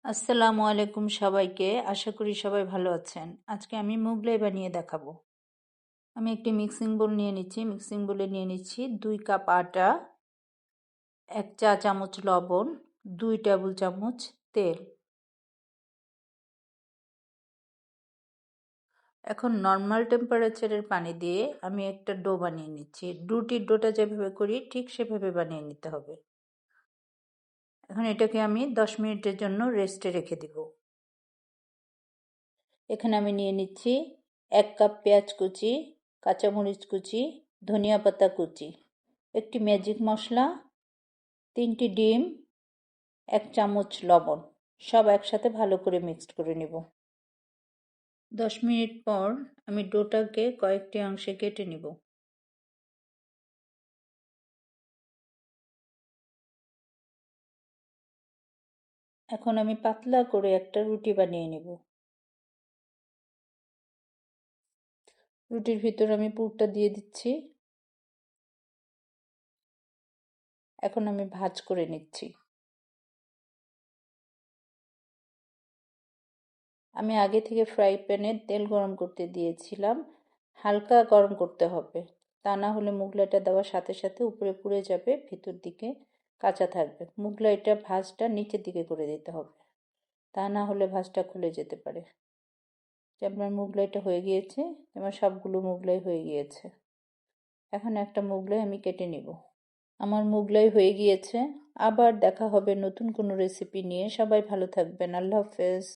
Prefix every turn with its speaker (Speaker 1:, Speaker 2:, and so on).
Speaker 1: আসসালামু আলাইকুম সবাইকে। আশা করি সবাই ভালো আছেন। আজকে আমি মোগলাই বানিয়ে দেখাবো। আমি একটি মিক্সিং বোল নিয়ে নিচ্ছি। মিক্সিং বোলে নিয়ে নিচ্ছি 2 কাপ আটা, 1 চা চামচ লবণ, 2 টেবিল চামচ তেল। এখন নর্মাল টেম্পারেচারের পানি দিয়ে আমি একটা ডো বানিয়ে নিচ্ছি। রুটির ডোটা যেভাবে করি ঠিক সেভাবে বানিয়ে নিতে হবে। এখন এটাকে আমি 10 মিনিটের জন্য রেস্টে রেখে দিব। এখানে আমি নিয়ে নিচ্ছি 1 কাপ পেঁয়াজ কুচি, কাঁচামরিচ কুচি, ধনিয়া পাতা কুচি, একটি ম্যাজিক মশলা, 3টি ডিম, 1 চামচ লবণ। সব একসাথে ভালো করে মিক্সড করে নিব। 10 মিনিট পর আমি ডোটাকে কয়েকটি অংশে কেটে নিব। এখন আমি পাতলা করে একটা রুটি বানিয়ে নিব। রুটির ভিতর আমি পুরটা দিয়ে দিচ্ছি। এখন আমি ভাঁজ করে নিচ্ছি। আমি আগে থেকে ফ্রাই প্যানে তেল গরম করতে দিয়েছিলাম। হালকা গরম করতে হবে, তা না হলে মোগলাইটা দেওয়ার সাথে সাথে উপরে পুড়ে যাবে, ভিতর দিকে কাঁচা থাকবে। মোগলাইটা ভাঁজটা নিচের দিকে করে দিতে হবে, তা না হলে ভাঁজটা খুলে যেতে পারে। যে আপনার মোগলাইটা হয়ে গিয়েছে, আমার সবগুলো মোগলাই হয়ে গিয়েছে। এখন একটা মোগলাই আমি কেটে নিব। আমার মোগলাই হয়ে গিয়েছে। আবার দেখা হবে নতুন কোনো রেসিপি নিয়ে। সবাই ভালো থাকবেন। আল্লাহ হাফেজ।